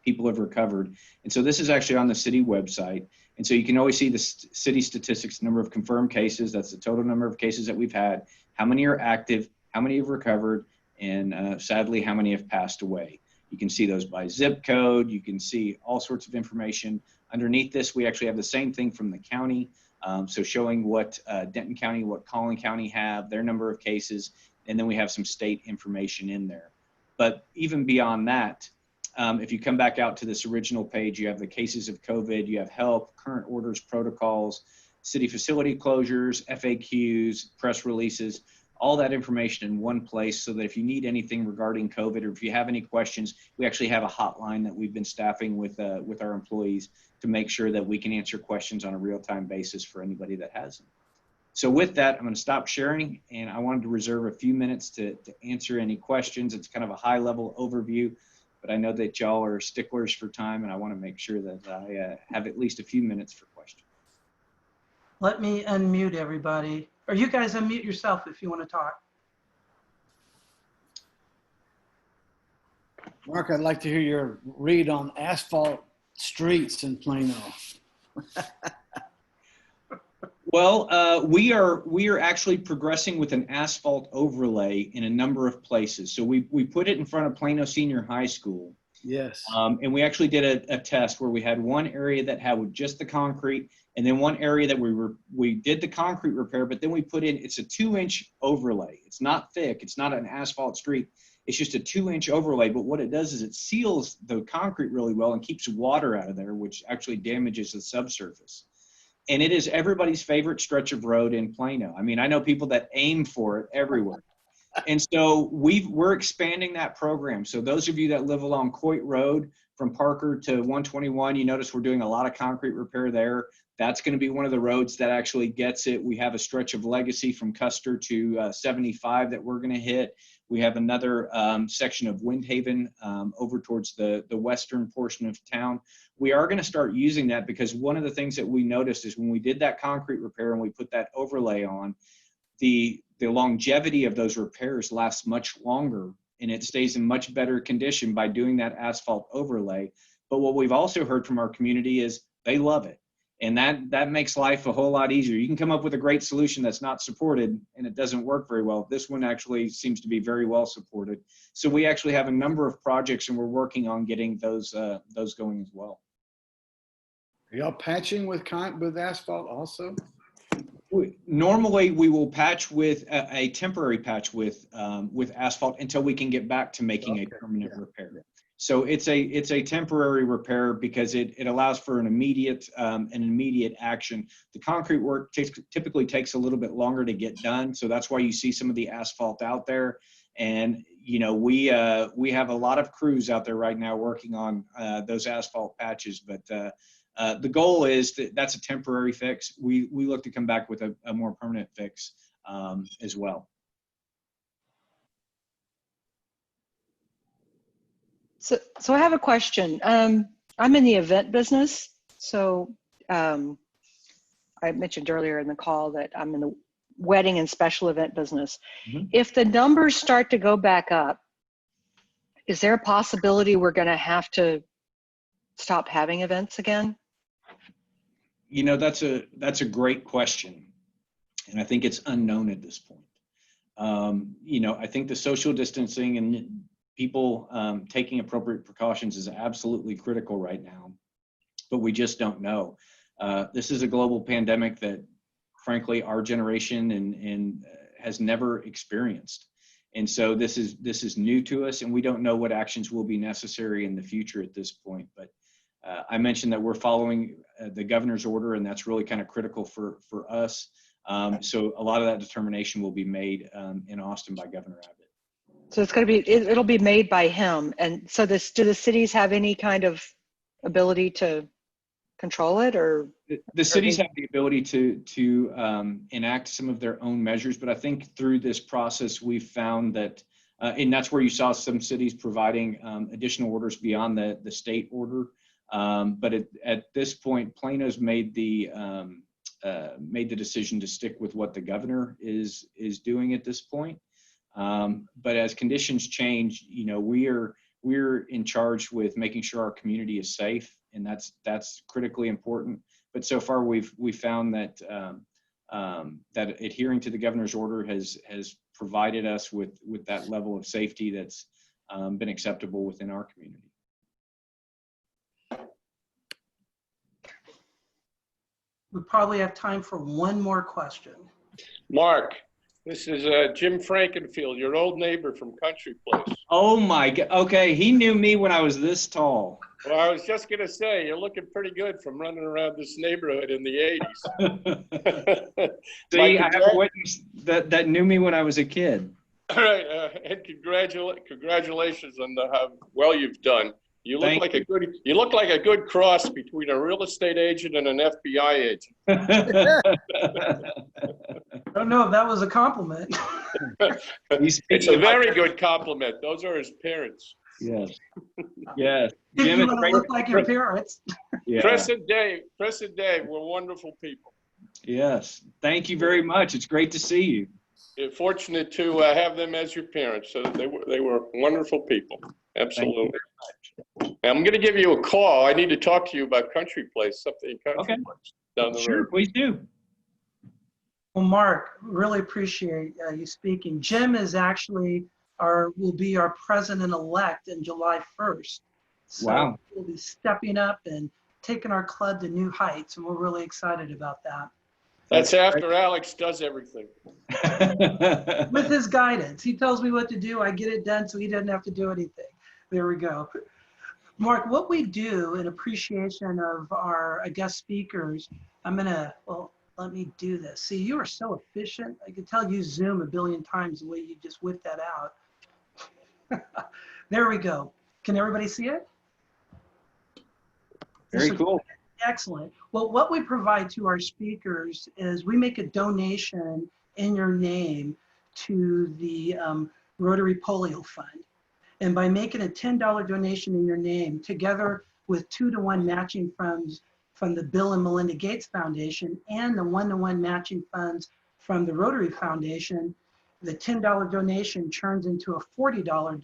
people have recovered? And so this is actually on the city website. And so you can always see the city statistics, number of confirmed cases. That's the total number of cases that we've had, how many are active, how many have recovered, and sadly, how many have passed away. You can see those by zip code. You can see all sorts of information. Underneath this, we actually have the same thing from the county. So showing what Denton County, what Collin County have, their number of cases, and then we have some state information in there. But even beyond that, if you come back out to this original page, you have the cases of COVID, you have help, current orders, protocols, city facility closures, FAQs, press releases, all that information in one place, so that if you need anything regarding COVID, or if you have any questions, we actually have a hotline that we've been staffing with our employees to make sure that we can answer questions on a real-time basis for anybody that has them. So with that, I'm going to stop sharing, and I wanted to reserve a few minutes to answer any questions. It's kind of a high-level overview, but I know that y'all are sticklers for time, and I want to make sure that I have at least a few minutes for questions. Let me unmute everybody. Or you guys unmute yourself if you want to talk. Mark, I'd like to hear your read on asphalt streets in Plano. Well, we are actually progressing with an asphalt overlay in a number of places. So we put it in front of Plano Senior High School. Yes. And we actually did a test where we had one area that had just the concrete, and then one area that we did the concrete repair, but then we put in, it's a 2-inch overlay. It's not thick. It's not an asphalt street. It's just a 2-inch overlay. But what it does is it seals the concrete really well and keeps water out of there, which actually damages the subsurface. And it is everybody's favorite stretch of road in Plano. I mean, I know people that aim for it everywhere. And so we're expanding that program. So those of you that live along Coit Road from Parker to 121, you notice we're doing a lot of concrete repair there. That's going to be one of the roads that actually gets it. We have a stretch of Legacy from Custer to 75 that we're going to hit. We have another section of Windhaven over towards the western portion of town. We are going to start using that, because one of the things that we noticed is when we did that concrete repair and we put that overlay on, the longevity of those repairs lasts much longer, and it stays in much better condition by doing that asphalt overlay. But what we've also heard from our community is they love it. And that makes life a whole lot easier. You can come up with a great solution that's not supported and it doesn't work very well. This one actually seems to be very well supported. So we actually have a number of projects, and we're working on getting those going as well. Are y'all patching with asphalt also? Normally we will patch with a temporary patch with asphalt until we can get back to making a permanent repair. So it's a temporary repair because it allows for an immediate action. The concrete work typically takes a little bit longer to get done, so that's why you see some of the asphalt out there. And you know, we have a lot of crews out there right now working on those asphalt patches, but the goal is that's a temporary fix. We look to come back with a more permanent fix as well. So I have a question. I'm in the event business. So I mentioned earlier in the call that I'm in the wedding and special event business. If the numbers start to go back up, is there a possibility we're going to have to stop having events again? You know, that's a great question, and I think it's unknown at this point. You know, I think the social distancing and people taking appropriate precautions is absolutely critical right now, but we just don't know. This is a global pandemic that, frankly, our generation and has never experienced. And so this is new to us, and we don't know what actions will be necessary in the future at this point. But I mentioned that we're following the governor's order, and that's really kind of critical for us. So a lot of that determination will be made in Austin by Governor Abbott. So it's going to be, it'll be made by him. And so do the cities have any kind of ability to control it, or? The cities have the ability to enact some of their own measures, but I think through this process, we've found that, and that's where you saw some cities providing additional orders beyond the state order. But at this point, Plano's made the decision to stick with what the governor is doing at this point. But as conditions change, you know, we're in charge with making sure our community is safe, and that's critically important. But so far, we've found that that adhering to the governor's order has provided us with that level of safety that's been acceptable within our community. We probably have time for one more question. Mark, this is Jim Frankenfield, your old neighbor from Country Place. Oh my God. Okay, he knew me when I was this tall. Well, I was just going to say, you're looking pretty good from running around this neighborhood in the 80s. See, I have a witness that knew me when I was a kid. All right, and congratulations on how well you've done. You look like a good cross between a real estate agent and an FBI agent. I don't know if that was a compliment. It's a very good compliment. Those are his parents. Yes. Yes. Jim, you want to look like your parents. Yeah. Chris and Dave were wonderful people. Yes. Thank you very much. It's great to see you. You're fortunate to have them as your parents. So they were wonderful people. Absolutely. I'm going to give you a call. I need to talk to you about Country Place, something Country Place down the road. Sure, please do. Well, Mark, really appreciate you speaking. Jim is actually will be our president-elect in July 1st. So wow. We'll be stepping up and taking our club to new heights, and we're really excited about that. That's after Alex does everything. With his guidance. He tells me what to do. I get it done so he doesn't have to do anything. There we go. Mark, what we do in appreciation of our guest speakers, let me do this. See, you are so efficient. I could tell you Zoom a billion times the way you just whipped that out. There we go. Can everybody see it? Very cool. Excellent. Well, what we provide to our speakers is we make a donation in your name to the Rotary Polio Fund. And by making a $10 donation in your name, together with 2-to-1 matching funds from the Bill and Melinda Gates Foundation and the 1-to-1 matching funds from the Rotary Foundation, the $10 donation turns into a $40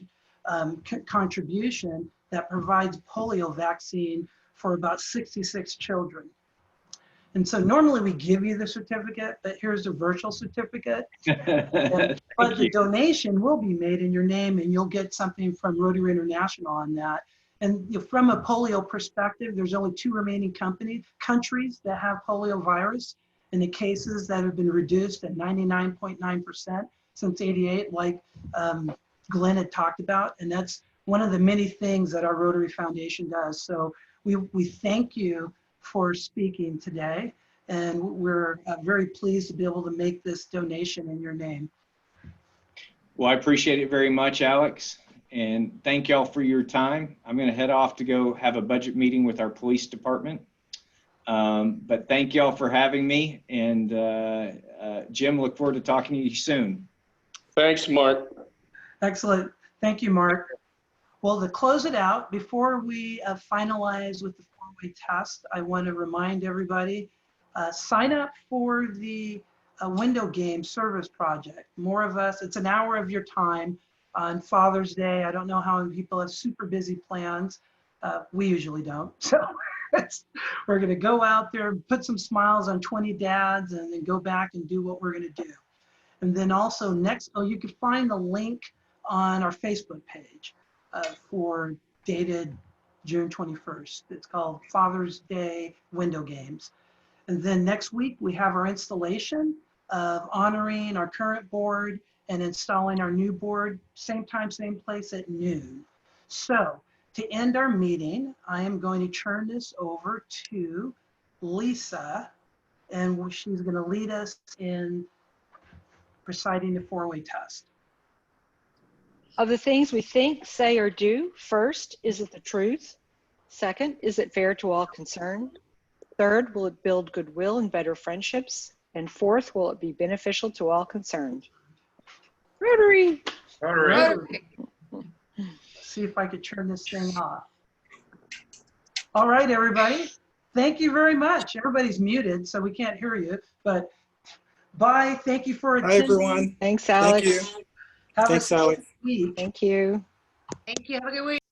contribution that provides polio vaccine for about 66 children. And so normally we give you the certificate, but here's a virtual certificate. But the donation will be made in your name, and you'll get something from Rotary International on that. And from a polio perspective, there's only 2 remaining countries that have polio virus, and the cases that have been reduced at 99.9% since '88, like Glenn had talked about. And that's one of the many things that our Rotary Foundation does. So we thank you for speaking today, and we're very pleased to be able to make this donation in your name. Well, I appreciate it very much, Alex, and thank y'all for your time. I'm going to head off to go have a budget meeting with our police department, but thank y'all for having me, and Jim, look forward to talking to you soon. Thanks, Mark. Excellent. Thank you, Mark. Well, to close it out, before we finalize with the four-way test, I want to remind everybody, sign up for the a window game service project. More of us, it's an hour of your time on Father's Day. I don't know how many people have super busy plans. We usually don't. So we're going to go out there, put some smiles on 20 dads, and then go back and do what we're going to do. And then also you can find the link on our Facebook page for dated June 21st. It's called Father's Day Window Games. And then next week we have our installation of honoring our current board and installing our new board, same time, same place at noon. So to end our meeting, I am going to turn this over to Lisa, and she's going to lead us in reciting the four-way test. Of the things we think, say, or do, first, is it the truth? Second, is it fair to all concerned? Third, will it build goodwill and better friendships? And fourth, will it be beneficial to all concerned? Rotary! Rotary. See if I could turn this thing off. All right, everybody. Thank you very much. Everybody's muted, so we can't hear you, but bye. Thank you for attending. Hi, everyone. Thanks, Alex. Thank you. Have Thanks, a Alex. week. Thank you. Thank you. Have a good week.